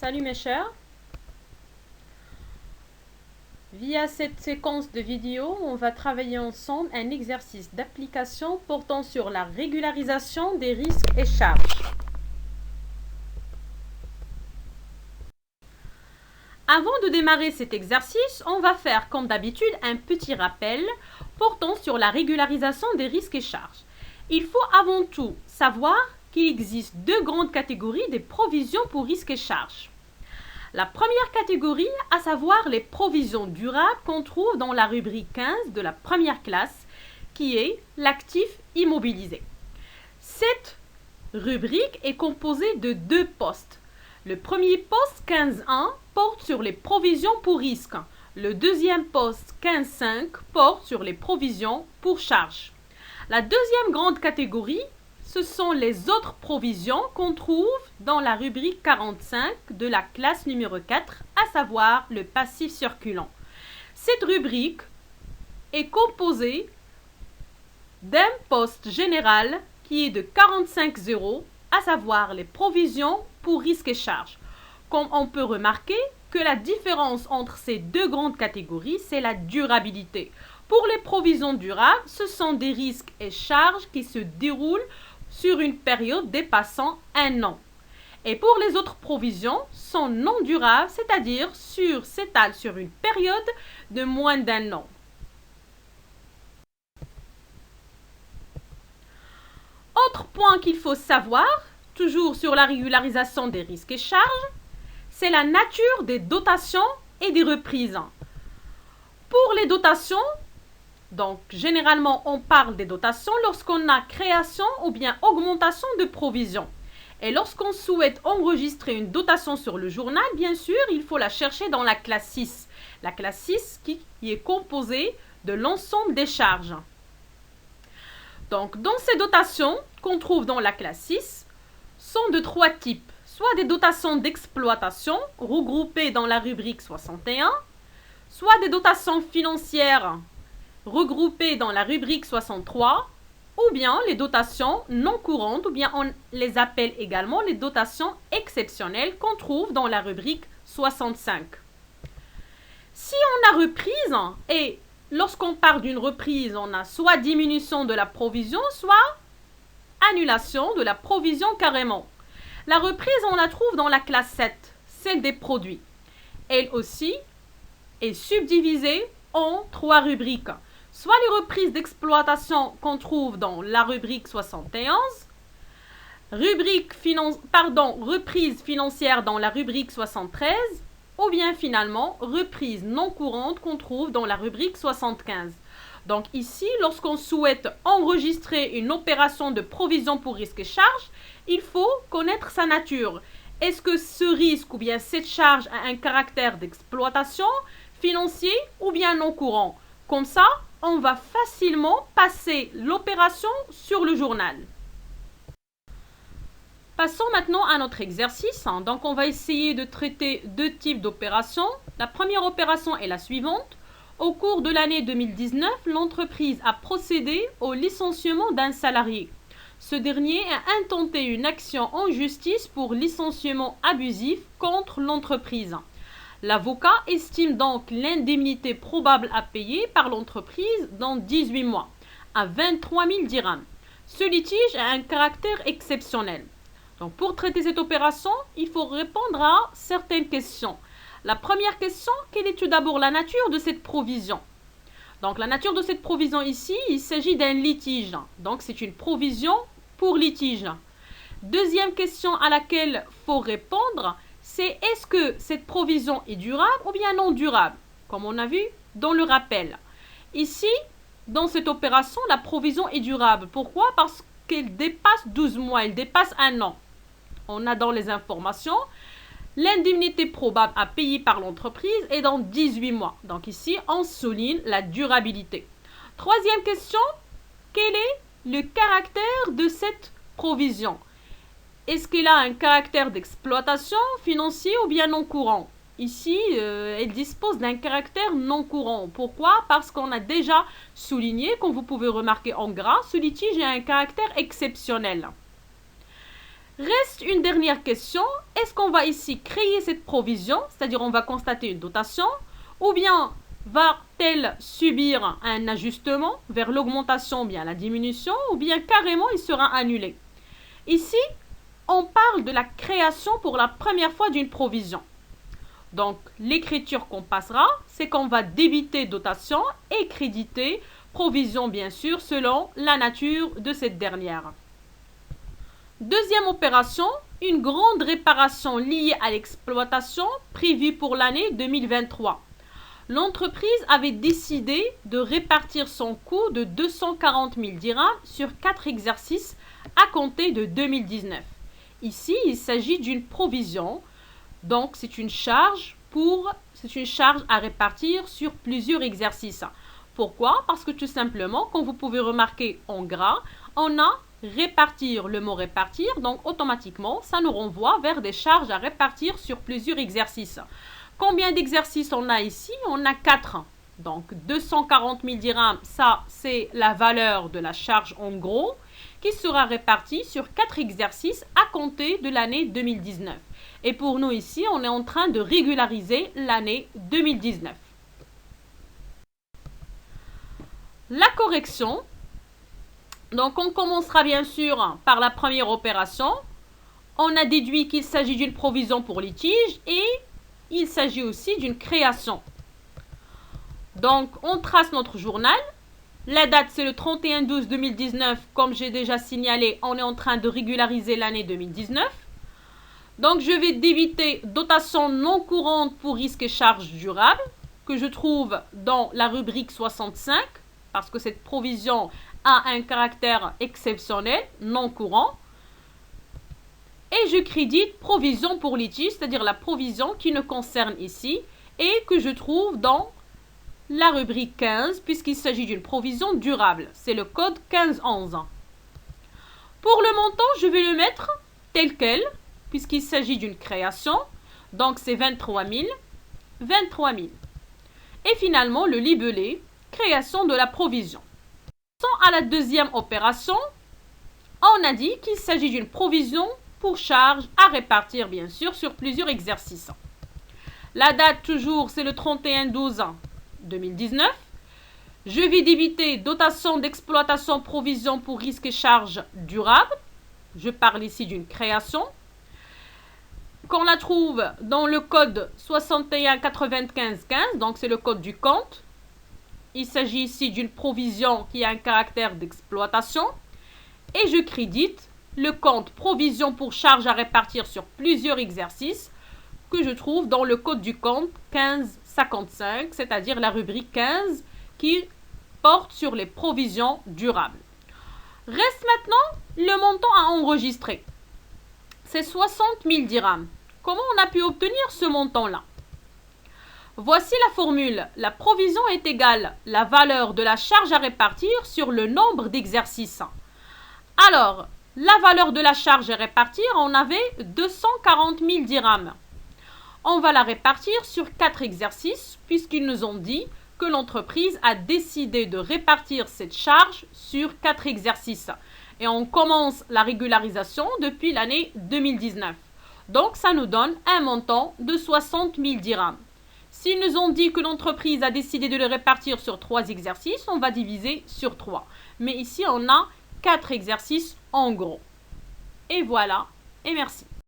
Salut mes chers. Via cette séquence de vidéos, on va travailler ensemble un exercice d'application portant sur la régularisation des risques et charges. Avant de démarrer cet exercice, on va faire comme d'habitude un petit rappel portant sur la régularisation des risques et charges. Il faut avant tout savoir qu'il existe deux grandes catégories des provisions pour risques et charges. La première catégorie, à savoir les provisions durables qu'on trouve dans la rubrique 15 de la première classe, qui est l'actif immobilisé. Cette rubrique est composée de deux postes. Le premier poste 15.1 porte sur les provisions pour risque. Le deuxième poste 15.5 porte sur les provisions pour charges. La deuxième grande catégorie, ce sont les autres provisions qu'on trouve dans la rubrique 45 de la classe numéro 4, à savoir le passif circulant. Cette rubrique est composée d'un poste général qui est de 45,0, à savoir les provisions pour risques et charges. Comme on peut remarquer que la différence entre ces deux grandes catégories, c'est la durabilité. Pour les provisions durables, ce sont des risques et charges qui se déroulent sur une période dépassant un an. Et pour les autres provisions, sont non durables, c'est-à-dire s'étalent sur une période de moins d'un an. Autre point qu'il faut savoir, toujours sur la régularisation des risques et charges, c'est la nature des dotations et des reprises. Pour les dotations, donc, généralement, on parle des dotations lorsqu'on a création ou bien augmentation de provisions. Et lorsqu'on souhaite enregistrer une dotation sur le journal, bien sûr, il faut la chercher dans la classe 6. La classe 6 qui est composée de l'ensemble des charges. Donc, dans ces dotations qu'on trouve dans la classe 6, sont de trois types. Soit des dotations d'exploitation, regroupées dans la rubrique 61, soit des dotations financières, regroupées dans la rubrique 63, ou bien les dotations non courantes, ou bien on les appelle également les dotations exceptionnelles qu'on trouve dans la rubrique 65. Si on a reprise, et lorsqu'on parle d'une reprise, on a soit diminution de la provision, soit annulation de la provision carrément. La reprise, on la trouve dans la classe 7, celle des produits. Elle aussi est subdivisée en trois rubriques. Soit les reprises d'exploitation qu'on trouve dans la rubrique 71, reprise financière dans la rubrique 73, ou bien finalement reprise non courante qu'on trouve dans la rubrique 75. Donc ici, lorsqu'on souhaite enregistrer une opération de provision pour risque et charge, il faut connaître sa nature. Est-ce que ce risque ou bien cette charge a un caractère d'exploitation, financier ou bien non courant? Comme ça, on va facilement passer l'opération sur le journal. Passons maintenant à notre exercice. Donc, on va essayer de traiter deux types d'opérations. La première opération est la suivante. Au cours de l'année 2019, l'entreprise a procédé au licenciement d'un salarié. Ce dernier a intenté une action en justice pour licenciement abusif contre l'entreprise. L'avocat estime donc l'indemnité probable à payer par l'entreprise dans 18 mois à 23 000 dirhams. Ce litige a un caractère exceptionnel. Donc pour traiter cette opération, il faut répondre à certaines questions. La première question, quelle est tout d'abord la nature de cette provision? Donc la nature de cette provision ici, il s'agit d'un litige. Donc c'est une provision pour litige. Deuxième question à laquelle il faut répondre, c'est est-ce que cette provision est durable ou bien non durable, comme on a vu dans le rappel. Ici, dans cette opération, la provision est durable. Pourquoi? Parce qu'elle dépasse 12 mois, elle dépasse un an. On a dans les informations, l'indemnité probable à payer par l'entreprise est dans 18 mois. Donc ici, on souligne la durabilité. Troisième question, quel est le caractère de cette provision? Est-ce qu'elle a un caractère d'exploitation financier ou bien non courant? Ici, elle dispose d'un caractère non courant. Pourquoi? Parce qu'on a déjà souligné, comme vous pouvez remarquer en gras, ce litige a un caractère exceptionnel. Reste une dernière question. Est-ce qu'on va ici créer cette provision, c'est-à-dire on va constater une dotation, ou bien va-t-elle subir un ajustement vers l'augmentation ou bien la diminution, ou bien carrément il sera annulé? Ici, on parle de la création pour la première fois d'une provision. Donc, l'écriture qu'on passera, c'est qu'on va débiter dotation et créditer provision, bien sûr, selon la nature de cette dernière. Deuxième opération, une grande réparation liée à l'exploitation prévue pour l'année 2023. L'entreprise avait décidé de répartir son coût de 240 000 dirhams sur 4 exercices à compter de 2019. Ici, il s'agit d'une provision, donc c'est une charge à répartir sur plusieurs exercices. Pourquoi? Parce que tout simplement, comme vous pouvez remarquer en gras, on a répartir, le mot répartir, donc automatiquement, ça nous renvoie vers des charges à répartir sur plusieurs exercices. Combien d'exercices on a ici? On a 4. Donc 240 000 dirhams, ça c'est la valeur de la charge en gros qui sera répartie sur 4 exercices à compter de l'année 2019. Et pour nous ici, on est en train de régulariser l'année 2019. La correction. Donc on commencera bien sûr par la première opération. On a déduit qu'il s'agit d'une provision pour litige et il s'agit aussi d'une création. Donc on trace notre journal. La date c'est le 31/12/2019. Comme j'ai déjà signalé, on est en train de régulariser l'année 2019. Donc je vais débiter dotation non courante pour risques et charges durables que je trouve dans la rubrique 65 parce que cette provision a un caractère exceptionnel, non courant. Et je crédite provision pour litige, c'est-à-dire la provision qui nous concerne ici et que je trouve dans la rubrique 15 puisqu'il s'agit d'une provision durable. C'est le code 1511. Pour le montant, je vais le mettre tel quel puisqu'il s'agit d'une création. Donc c'est 23 000, 23 000. Et finalement, le libellé, création de la provision. À la deuxième opération, on a dit qu'il s'agit d'une provision pour charge à répartir bien sûr sur plusieurs exercices. La date toujours c'est le 31/12/2019. Je vais débiter dotation d'exploitation provision pour risques et charges durables. Je parle ici d'une création. Qu'on la trouve dans le code 619515, donc c'est le code du compte. Il s'agit ici d'une provision qui a un caractère d'exploitation. Et je crédite le compte provision pour charge à répartir sur plusieurs exercices que je trouve dans le code du compte 1555, c'est-à-dire la rubrique 15 qui porte sur les provisions durables. Reste maintenant le montant à enregistrer. C'est 60 000 dirhams. Comment on a pu obtenir ce montant-là? Voici la formule. La provision est égale la valeur de la charge à répartir sur le nombre d'exercices. Alors, la valeur de la charge à répartir, on avait 240 000 dirhams. On va la répartir sur 4 exercices puisqu'ils nous ont dit que l'entreprise a décidé de répartir cette charge sur 4 exercices. Et on commence la régularisation depuis l'année 2019. Donc, ça nous donne un montant de 60 000 dirhams. S'ils nous ont dit que l'entreprise a décidé de le répartir sur 3 exercices, on va diviser sur 3. Mais ici, on a 4 exercices en gros. Et voilà, et merci.